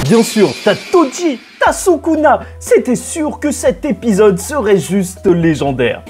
Bien sûr, t'as Toji, t'as Sukuna. C'était sûr que cet épisode serait juste légendaire.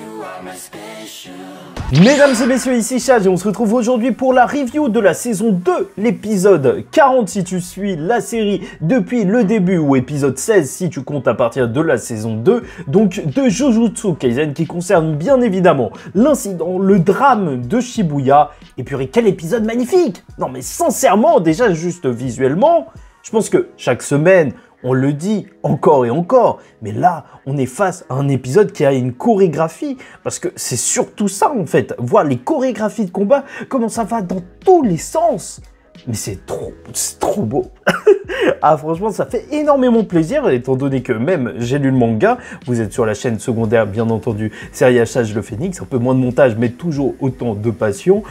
Mesdames et messieurs, ici Chad et on se retrouve aujourd'hui pour la review de la saison 2, l'épisode 40 si tu suis la série depuis le début, ou épisode 16 si tu comptes à partir de la saison 2, donc de Jujutsu Kaisen, qui concerne bien évidemment l'incident, le drame de Shibuya. Et purée, quel épisode magnifique! Non mais sincèrement, déjà juste visuellement, je pense que chaque semaine, on le dit encore et encore, mais là, on est face à un épisode qui a une chorégraphie, parce que c'est surtout ça en fait, voir les chorégraphies de combat, comment ça va dans tous les sens. Mais c'est trop beau. Ah franchement, ça fait énormément plaisir, étant donné que même j'ai lu le manga, vous êtes sur la chaîne secondaire bien entendu, série H le Phénix, un peu moins de montage, mais toujours autant de passion.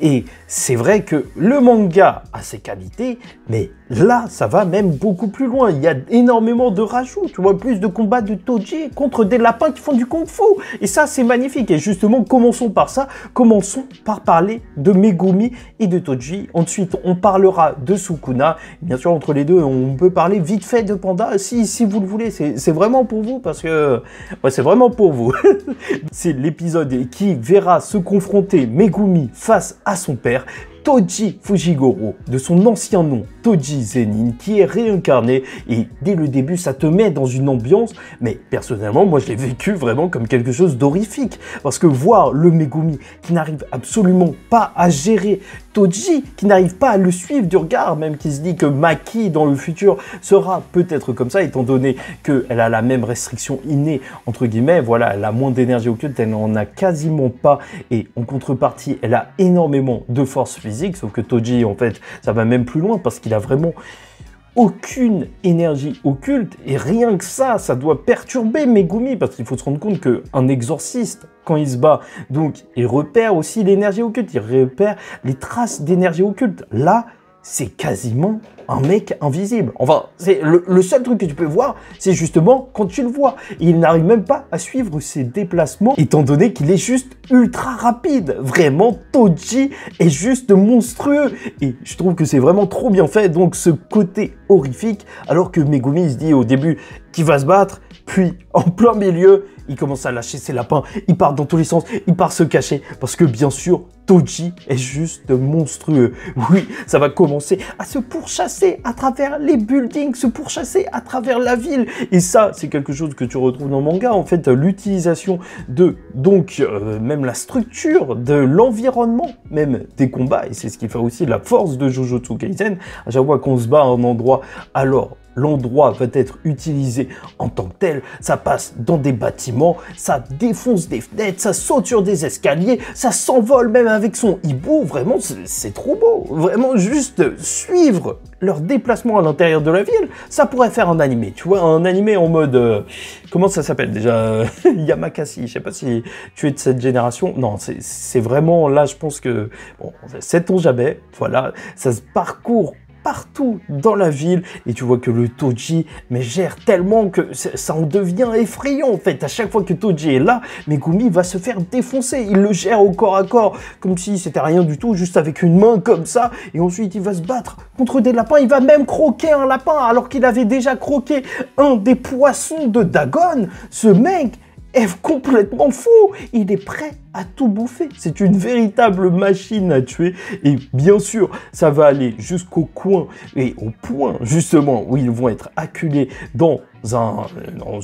Et c'est vrai que le manga a ses qualités, mais là, ça va même beaucoup plus loin. Il y a énormément de rajouts, tu vois, plus de combats de Toji contre des lapins qui font du kung-fu. Et ça, c'est magnifique. Et justement, commençons par ça. Commençons par parler de Megumi et de Toji. Ensuite, on parlera de Sukuna. Bien sûr, entre les deux, on peut parler vite fait de Panda, si vous le voulez. C'est vraiment pour vous, parce que... Ouais, c'est vraiment pour vous. C'est l'épisode qui verra se confronter Megumi face à son père, Toji Fujigoro, de son ancien nom, Toji Zenin, qui est réincarné, et dès le début, ça te met dans une ambiance, mais personnellement, moi, je l'ai vécu vraiment comme quelque chose d'horrifique, parce que voir le Megumi qui n'arrive absolument pas à gérer Toji, qui n'arrive pas à le suivre du regard, même qui se dit que Maki, dans le futur, sera peut-être comme ça, étant donné qu'elle a la même restriction innée, entre guillemets, voilà, elle a moins d'énergie occulte, elle n'en a quasiment pas, et en contrepartie, elle a énormément de force physique, sauf que Toji, en fait, ça va même plus loin, parce qu'il a vraiment aucune énergie occulte, et rien que ça doit perturber Megumi, parce qu'il faut se rendre compte qu'un exorciste, quand il se bat, donc il repère aussi l'énergie occulte, il repère les traces d'énergie occulte. Là, c'est quasiment un mec invisible. Enfin, c'est le seul truc que tu peux voir, c'est justement quand tu le vois. Et il n'arrive même pas à suivre ses déplacements, étant donné qu'il est juste ultra rapide. Vraiment, Toji est juste monstrueux. Et je trouve que c'est vraiment trop bien fait, donc ce côté horrifique, alors que Megumi il se dit au début qu'il va se battre, puis en plein milieu, il commence à lâcher ses lapins, il part dans tous les sens, il part se cacher, parce que bien sûr, Toji est juste monstrueux. Oui, ça va commencer à se pourchasser à travers les buildings, se pourchasser à travers la ville. Et ça, c'est quelque chose que tu retrouves dans le manga. En fait, l'utilisation de, donc, même la structure de l'environnement, même des combats. Et c'est ce qui fait aussi la force de Jujutsu Kaisen. À chaque fois qu'on se bat à un endroit, alors l'endroit va être utilisé en tant que tel, ça passe dans des bâtiments, ça défonce des fenêtres, ça saute sur des escaliers, ça s'envole même avec son hibou, vraiment c'est trop beau, vraiment juste suivre leur déplacement à l'intérieur de la ville, ça pourrait faire un animé, tu vois, un animé en mode, comment ça s'appelle déjà, Yamakasi, je sais pas si tu es de cette génération, non, c'est vraiment, là je pense que, bon, sait-on jamais, voilà, ça se parcourt partout dans la ville, et tu vois que le Toji mais gère tellement que ça en devient effrayant en fait. À chaque fois que Toji est là, Megumi va se faire défoncer, il le gère au corps à corps, comme si c'était rien du tout, juste avec une main comme ça, et ensuite il va se battre contre des lapins, il va même croquer un lapin, alors qu'il avait déjà croqué un des poissons de Dagon. Ce mec est complètement fou, il est prêt à tout bouffer. C'est une véritable machine à tuer, et bien sûr, ça va aller jusqu'au coin et au point, justement, où ils vont être acculés dans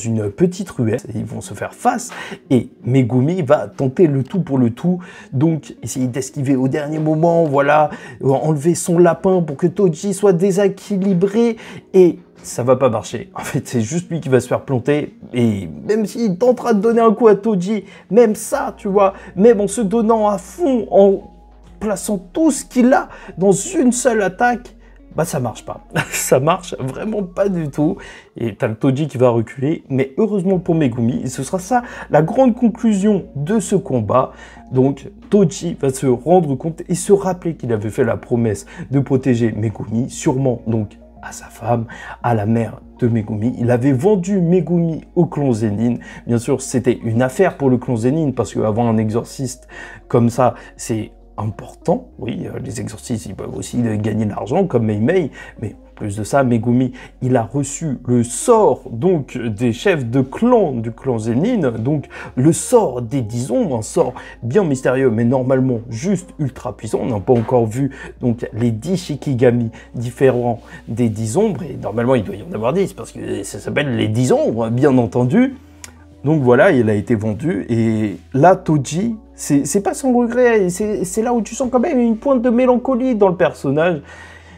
une petite ruelle, ils vont se faire face, et Megumi va tenter le tout pour le tout, donc essayer d'esquiver au dernier moment, voilà, enlever son lapin pour que Toji soit déséquilibré, et ça va pas marcher. En fait, c'est juste lui qui va se faire planter, et même s'il tentera de donner un coup à Toji, même ça, tu vois, même en se donnant à fond, en plaçant tout ce qu'il a dans une seule attaque, bah ça marche pas. Ça marche vraiment pas du tout. Et t'as le Toji qui va reculer, mais heureusement pour Megumi, et ce sera ça la grande conclusion de ce combat. Donc Toji va se rendre compte et se rappeler qu'il avait fait la promesse de protéger Megumi, sûrement donc à sa femme, à la mère de Megumi. Il avait vendu Megumi au clan Zenin. Bien sûr, c'était une affaire pour le clan Zenin, parce qu'avoir un exorciste comme ça, c'est important. Oui, les exorcistes, ils peuvent aussi gagner de l'argent, comme Mei Mei, mais plus de ça, Megumi, il a reçu le sort donc des chefs de clan du clan Zenin, donc le sort des 10 ombres, un sort bien mystérieux, mais normalement juste ultra puissant. On n'a pas encore vu donc les 10 Shikigami différents des 10 ombres, et normalement il doit y en avoir 10, parce que ça s'appelle les 10 ombres, bien entendu. Donc voilà, il a été vendu, et là, Toji, c'est pas sans regret, c'est là où tu sens quand même une pointe de mélancolie dans le personnage,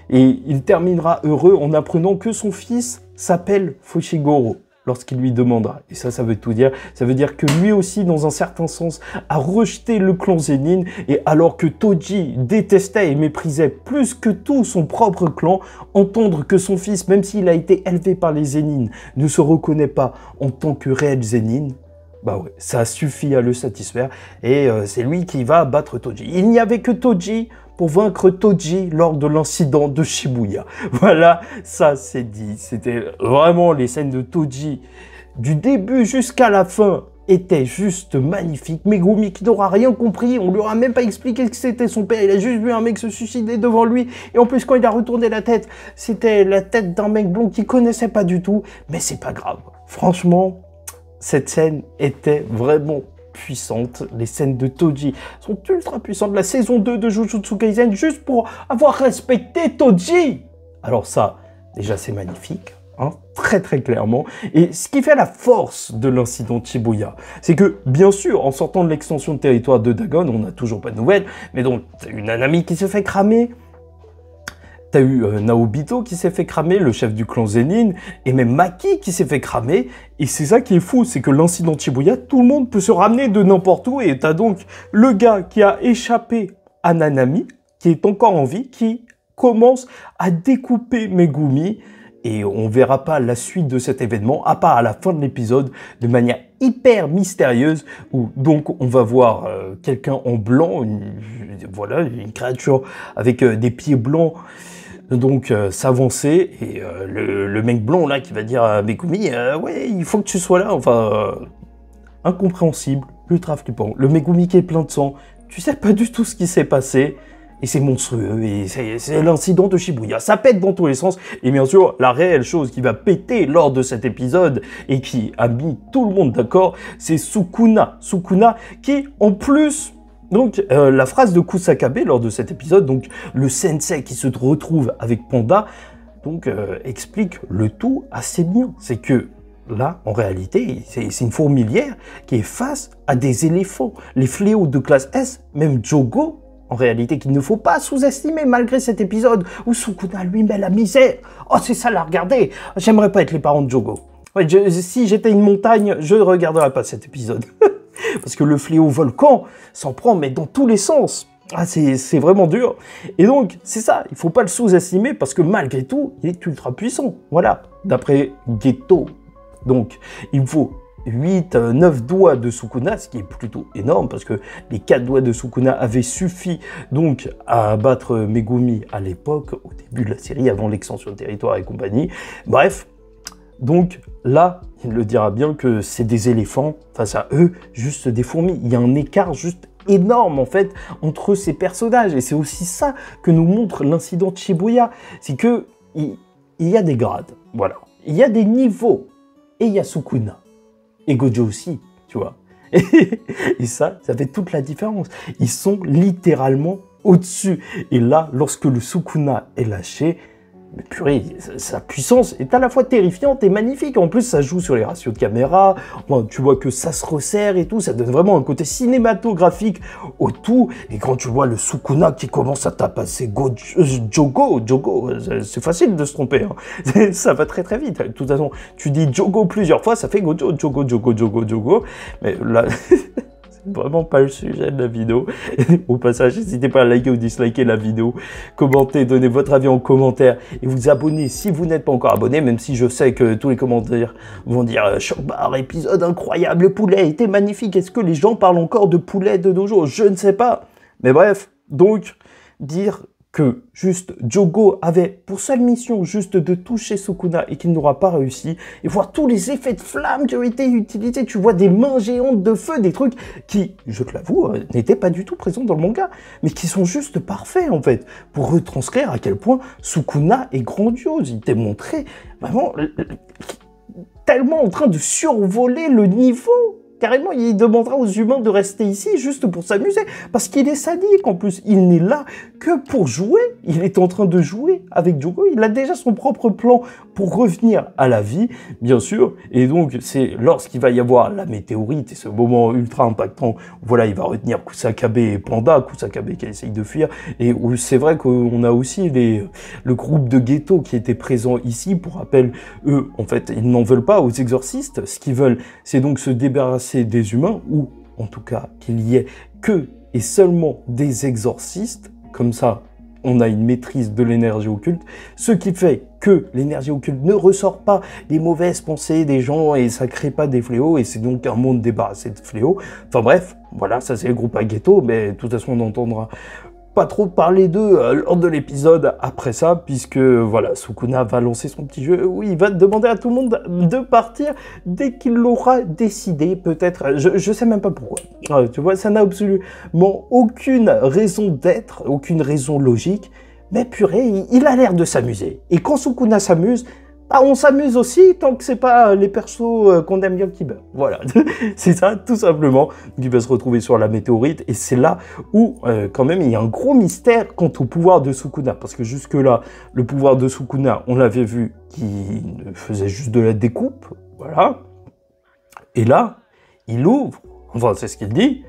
et il terminera heureux en apprenant que son fils s'appelle Fushiguro, lorsqu'il lui demandera. Et ça veut tout dire. Ça veut dire que lui aussi, dans un certain sens, a rejeté le clan Zenin, et alors que Toji détestait et méprisait plus que tout son propre clan, entendre que son fils, même s'il a été élevé par les Zenin, ne se reconnaît pas en tant que réel Zenin, bah ouais, ça suffit à le satisfaire, et c'est lui qui va battre Toji. Il n'y avait que Toji pour vaincre Toji lors de l'incident de Shibuya. Voilà, ça c'est dit. C'était vraiment les scènes de Toji du début jusqu'à la fin étaient juste magnifiques. Megumi qui n'aura rien compris, on lui aura même pas expliqué que c'était son père, il a juste vu un mec se suicider devant lui, et en plus quand il a retourné la tête, c'était la tête d'un mec blond qu'il connaissait pas du tout, mais c'est pas grave. Franchement, cette scène était vraiment puissante. Les scènes de Toji sont ultra puissantes. La saison 2 de Jujutsu Kaisen, juste pour avoir respecté Toji. Alors ça, déjà c'est magnifique, hein, très très clairement. Et ce qui fait la force de l'incident de Shibuya, c'est que, bien sûr, en sortant de l'extension de territoire de Dagon, on n'a toujours pas de nouvelles, mais donc, t'as une Nanami qui se fait cramer, t'as eu Naobito qui s'est fait cramer, le chef du clan Zenin, et même Maki qui s'est fait cramer. Et c'est ça qui est fou, c'est que l'incident de Shibuya, tout le monde peut se ramener de n'importe où. Et t'as donc le gars qui a échappé à Nanami, qui est encore en vie, qui commence à découper Megumi. Et on verra pas la suite de cet événement, à part à la fin de l'épisode, de manière hyper mystérieuse, où donc on va voir quelqu'un en blanc, voilà, une créature avec des pieds blancs, donc s'avancer, et le mec blond là qui va dire à Megumi, ouais, il faut que tu sois là, enfin, incompréhensible, ultra flippant. Le Megumi qui est plein de sang, tu sais pas du tout ce qui s'est passé, et c'est monstrueux, et c'est l'incident de Shibuya. Ça pète dans tous les sens, et bien sûr, la réelle chose qui va péter lors de cet épisode, et qui a mis tout le monde d'accord, c'est Sukuna. Sukuna qui, en plus, donc la phrase de Kusakabe lors de cet épisode, donc le sensei qui se retrouve avec Panda, donc explique le tout assez bien. C'est que là, en réalité, c'est une fourmilière qui est face à des éléphants. Les fléaux de classe S, même Jogo, en réalité, qu'il ne faut pas sous-estimer malgré cet épisode où Sukuna lui met la misère. Oh, c'est ça, la regarder. J'aimerais pas être les parents de Jogo. Ouais, si j'étais une montagne, je ne regarderais pas cet épisode. Parce que le fléau volcan s'en prend, mais dans tous les sens. Ah, c'est vraiment dur. Et donc, c'est ça, il faut pas le sous-estimer, parce que malgré tout, il est ultra puissant. Voilà, d'après Geto. Donc, il faut 8, 9 doigts de Sukuna, ce qui est plutôt énorme, parce que les 4 doigts de Sukuna avaient suffi donc à abattre Megumi à l'époque, au début de la série, avant l'extension de territoire et compagnie. Bref, donc là, il le dira bien que c'est des éléphants, face à eux, juste des fourmis. Il y a un écart juste énorme, en fait, entre ces personnages. Et c'est aussi ça que nous montre l'incident de Shibuya. C'est que il y a des grades, voilà. Il y a des niveaux. Et il y a Sukuna. Et Gojo aussi, tu vois. Et ça fait toute la différence. Ils sont littéralement au-dessus. Et là, lorsque le Sukuna est lâché, mais purée, sa puissance est à la fois terrifiante et magnifique. En plus, ça joue sur les ratios de caméra. Enfin, tu vois que ça se resserre et tout. Ça donne vraiment un côté cinématographique au tout. Et quand tu vois le Sukuna qui commence à tapasser Jogo, c'est facile de se tromper. Hein. Ça va très très vite. De toute façon, tu dis Jogo plusieurs fois, ça fait Gojo, Jogo. Mais là... vraiment pas le sujet de la vidéo. Au passage, n'hésitez pas à liker ou disliker la vidéo, commenter, donner votre avis en commentaire et vous abonner si vous n'êtes pas encore abonné, même si je sais que tous les commentaires vont dire Choc-Bar, épisode incroyable, le poulet était magnifique. Est-ce que les gens parlent encore de poulet de nos jours? Je ne sais pas. Mais bref, donc dire que juste Jogo avait pour seule mission juste de toucher Sukuna et qu'il n'aura pas réussi, et voir tous les effets de flamme qui ont été utilisés, tu vois des mains géantes de feu, des trucs qui, je te l'avoue, n'étaient pas du tout présents dans le manga, mais qui sont juste parfaits en fait, pour retranscrire à quel point Sukuna est grandiose. Il t'est montré vraiment tellement en train de survoler le niveau. Carrément, il demandera aux humains de rester ici juste pour s'amuser, parce qu'il est sadique en plus. Il n'est là que pour jouer. Il est en train de jouer avec Jogo. Il a déjà son propre plan pour revenir à la vie, bien sûr. Et donc, c'est lorsqu'il va y avoir la météorite et ce moment ultra impactant, voilà, il va retenir Kusakabe et Panda, Kusakabe qui essaye de fuir. Et où c'est vrai qu'on a aussi le groupe de Geto qui était présent ici. Pour rappel, eux, en fait, ils n'en veulent pas aux exorcistes. Ce qu'ils veulent, c'est donc se débarrasser des humains, ou en tout cas qu'il y ait que et seulement des exorcistes. Comme ça, on a une maîtrise de l'énergie occulte, ce qui fait que l'énergie occulte ne ressort pas des mauvaises pensées des gens et ça crée pas des fléaux, et c'est donc un monde débarrassé de fléaux. Enfin bref, voilà, ça c'est le groupe à Geto, mais de toute façon on entendra pas trop parler d'eux lors de l'épisode après ça, puisque voilà, Sukuna va lancer son petit jeu où il va demander à tout le monde de partir dès qu'il l'aura décidé, peut-être, je sais même pas pourquoi. Tu vois, ça n'a absolument aucune raison d'être, aucune raison logique, mais purée, il a l'air de s'amuser. Et quand Sukuna s'amuse, bah, on s'amuse aussi tant que c'est pas les persos qu'on aime bien qui meurent. Voilà, c'est ça, tout simplement. Il va se retrouver sur la météorite, et c'est là où, quand même, il y a un gros mystère quant au pouvoir de Sukuna. Parce que jusque-là, le pouvoir de Sukuna, on l'avait vu, qui faisait juste de la découpe, voilà. Et là, il ouvre, enfin, c'est ce qu'il dit,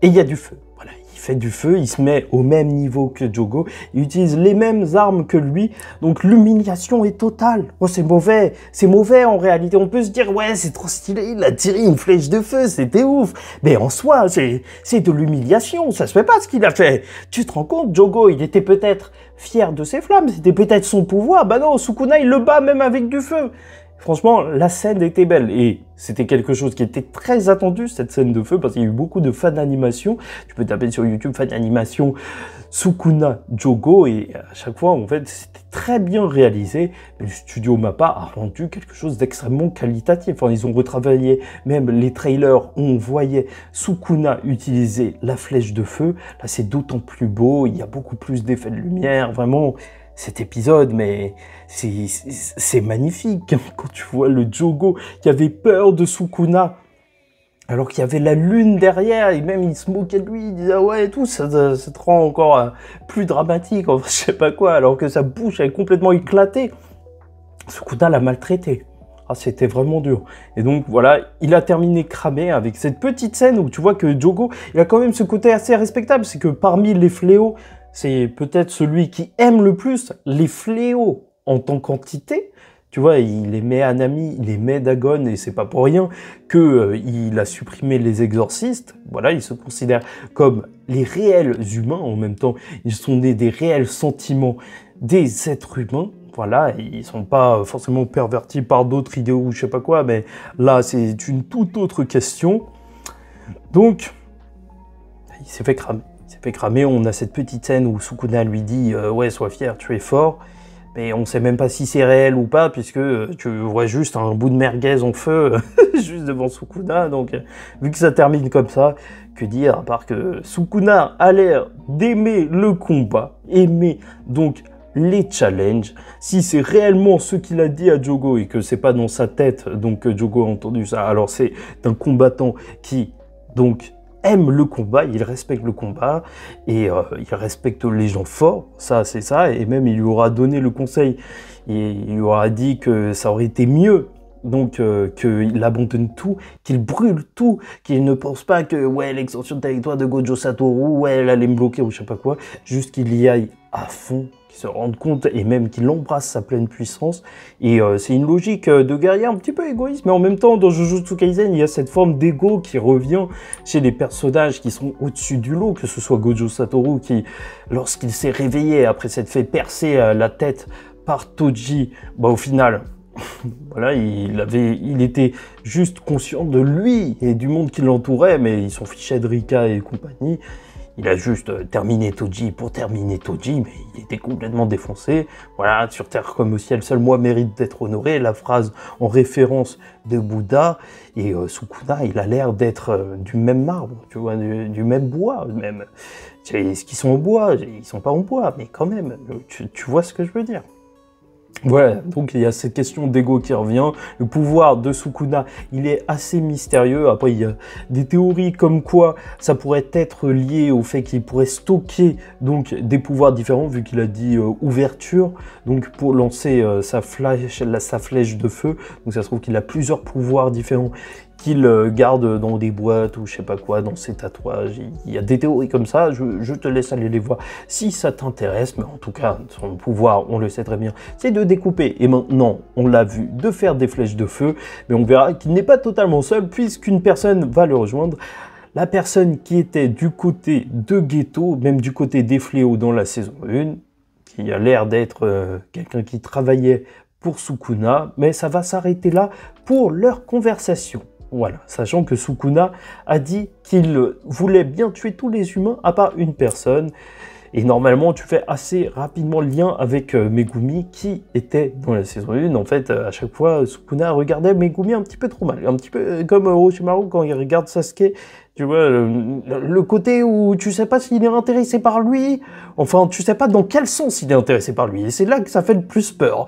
et il y a du feu. Voilà, il fait du feu, il se met au même niveau que Jogo, il utilise les mêmes armes que lui, donc l'humiliation est totale. Oh, c'est mauvais en réalité. On peut se dire, ouais, c'est trop stylé, il a tiré une flèche de feu, c'était ouf. Mais en soi, c'est de l'humiliation, ça se fait pas ce qu'il a fait. Tu te rends compte, Jogo, il était peut-être fier de ses flammes, c'était peut-être son pouvoir. Bah non, Sukuna, il le bat même avec du feu. Franchement, la scène était belle, et c'était quelque chose qui était très attendu, cette scène de feu, parce qu'il y a eu beaucoup de fan animation. Tu peux taper sur YouTube fan animation Sukuna Jogo, et à chaque fois, en fait, c'était très bien réalisé. Le studio Mappa a rendu quelque chose d'extrêmement qualitatif. Enfin, ils ont retravaillé même les trailers où on voyait Sukuna utiliser la flèche de feu. Là, c'est d'autant plus beau, il y a beaucoup plus d'effets de lumière, vraiment. Cet épisode, mais c'est magnifique quand tu vois le Jogo qui avait peur de Sukuna alors qu'il y avait la lune derrière, et même il se moquait de lui, il disait ouais et tout, ça te rend encore plus dramatique, enfin, je sais pas quoi, alors que sa bouche est complètement éclatée. Sukuna l'a maltraité. Ah, c'était vraiment dur. Et donc voilà, il a terminé cramé avec cette petite scène où tu vois que Jogo, il a quand même ce côté assez respectable, c'est que parmi les fléaux, c'est peut-être celui qui aime le plus les fléaux en tant qu'entité. Tu vois, il aimait Anami, il aimait Dagon, et c'est pas pour rien qu'il a supprimé les exorcistes. Voilà, il se considère comme les réels humains. En même temps, ils sont nés des réels sentiments des êtres humains. Voilà, ils sont pas forcément pervertis par d'autres idéaux ou je sais pas quoi, mais là, c'est une toute autre question. Donc, il s'est fait cramer. Fait cramer, on a cette petite scène où Sukuna lui dit ouais, sois fier, tu es fort, mais on sait même pas si c'est réel ou pas, puisque tu vois juste un bout de merguez en feu juste devant Sukuna. Donc vu que ça termine comme ça, que dire à part que Sukuna a l'air d'aimer le combat, aimer donc les challenges. Si c'est réellement ce qu'il a dit à Jogo et que c'est pas dans sa tête, donc que Jogo a entendu ça, alors c'est un combattant qui donc aime le combat, il respecte le combat, et il respecte les gens forts, ça c'est ça, et même il lui aura donné le conseil, et il lui aura dit que ça aurait été mieux, donc qu'il abandonne tout, qu'il brûle tout, qu'il ne pense pas que ouais, l'extension de territoire de Gojo Satoru, ouais, elle allait me bloquer ou je sais pas quoi, juste qu'il y aille à fond, qu'il se rende compte et même qu'il embrasse sa pleine puissance. Et c'est une logique de guerrier un petit peu égoïste, mais en même temps dans Jujutsu Kaisen il y a cette forme d'ego qui revient chez les personnages qui sont au-dessus du lot, que ce soit Gojo Satoru qui, lorsqu'il s'est réveillé après s'être fait percer la tête par Toji, bah au final voilà, il était juste conscient de lui et du monde qui l'entourait, mais il s'en fichait de Rika et compagnie. il a juste terminé Toji pour terminer Toji, mais il était complètement défoncé. Voilà, sur Terre comme au ciel, seul moi mérite d'être honoré. La phrase en référence de Bouddha. Et Sukuna, il a l'air d'être du même marbre, tu vois, du même bois, même. Est-ce qu'ils sont en bois? Ils sont pas en bois, mais quand même, tu vois ce que je veux dire. Voilà, donc il y a cette question d'ego qui revient. Le pouvoir de Sukuna, il est assez mystérieux. Après, il y a des théories comme quoi ça pourrait être lié au fait qu'il pourrait stocker donc des pouvoirs différents, vu qu'il a dit ouverture, donc pour lancer sa flèche de feu. Donc ça se trouve qu'il a plusieurs pouvoirs différents qu'il garde dans des boîtes ou je sais pas quoi, dans ses tatouages. Il y a des théories comme ça, je te laisse aller les voir si ça t'intéresse, mais en tout cas, son pouvoir, on le sait très bien, c'est de découper. Et maintenant, on l'a vu, de faire des flèches de feu, mais on verra qu'il n'est pas totalement seul, puisqu'une personne va le rejoindre. La personne qui était du côté de Geto, même du côté des fléaux dans la saison 1, qui a l'air d'être quelqu'un qui travaillait pour Sukuna, mais ça va s'arrêter là pour leur conversation. Voilà, sachant que Sukuna a dit qu'il voulait bien tuer tous les humains à part une personne. Et normalement, tu fais assez rapidement le lien avec Megumi qui était dans la saison 1. En fait, à chaque fois, Sukuna regardait Megumi un petit peu trop mal. Un petit peu comme Orochimaru quand il regarde Sasuke. Tu vois, le côté où tu sais pas s'il est intéressé par lui. Enfin, tu sais pas dans quel sens il est intéressé par lui. Et c'est là que ça fait le plus peur.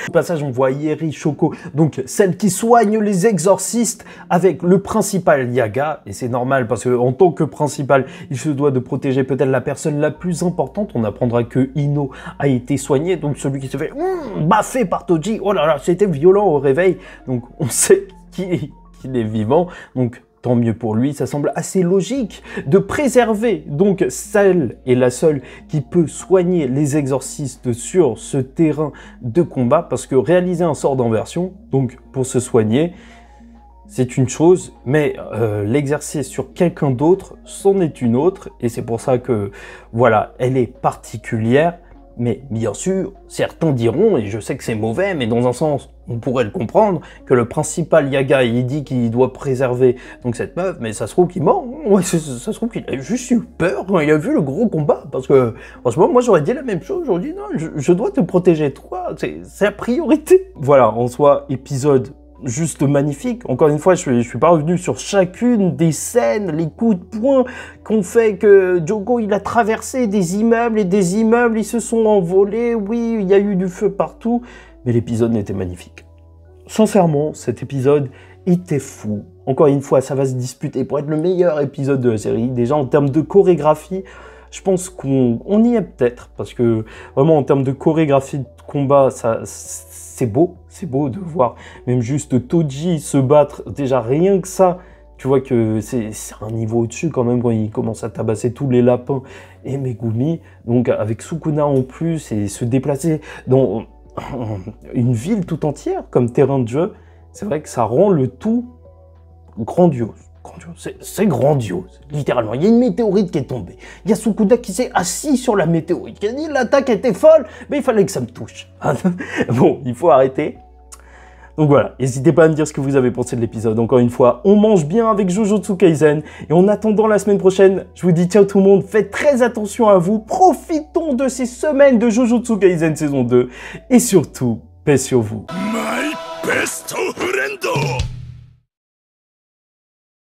Au passage, on voit Ieri Shoko, donc celle qui soigne les exorcistes, avec le principal Yaga, et c'est normal parce que en tant que principal, il se doit de protéger peut-être la personne la plus importante. On apprendra que Ino a été soigné, donc celui qui se fait baffé par Toji. Oh là là, c'était violent au réveil, donc on sait qu'il est vivant, donc tant mieux pour lui, ça semble assez logique de préserver donc celle est la seule qui peut soigner les exorcistes sur ce terrain de combat, parce que réaliser un sort d'inversion, donc pour se soigner, c'est une chose, mais l'exercer sur quelqu'un d'autre, c'en est une autre, et c'est pour ça que, voilà, elle est particulière. Mais bien sûr, certains diront, et je sais que c'est mauvais, mais dans un sens, on pourrait le comprendre, que le principal Yaga, il dit qu'il doit préserver donc cette meuf, mais ça se trouve qu'il ment. Ouais, ça se trouve qu'il a juste eu peur quand il a vu le gros combat. Parce que, franchement, moi j'aurais dit la même chose. J'aurais dit, non, je dois te protéger, toi, c'est la priorité. Voilà, en soi, épisode juste magnifique. Encore une fois, je suis pas revenu sur chacune des scènes, les coups de poing qu'on fait que Jogo, il a traversé des immeubles et des immeubles, ils se sont envolés. Oui, il y a eu du feu partout, mais l'épisode était magnifique. Sincèrement, cet épisode était fou. Encore une fois, ça va se disputer pour être le meilleur épisode de la série. Déjà, en termes de chorégraphie, je pense qu'on y est peut-être, parce que vraiment, en termes de chorégraphie de combat, c'est beau de voir même juste Toji se battre, déjà rien que ça, tu vois que c'est un niveau au-dessus quand même quand il commence à tabasser tous les lapins et Megumi, donc avec Sukuna en plus, et se déplacer dans une ville tout entière comme terrain de jeu, c'est vrai que ça rend le tout grandiose. C'est grandiose, littéralement. Il y a une météorite qui est tombée. Il y a Sukuna qui s'est assis sur la météorite, qui a dit l'attaque était folle, mais il fallait que ça me touche. Bon, il faut arrêter. Donc voilà, n'hésitez pas à me dire ce que vous avez pensé de l'épisode. Encore une fois, on mange bien avec Jujutsu Kaisen. Et en attendant la semaine prochaine, je vous dis ciao tout le monde. Faites très attention à vous. Profitons de ces semaines de Jujutsu Kaisen saison 2. Et surtout, paix sur vous. My best friend!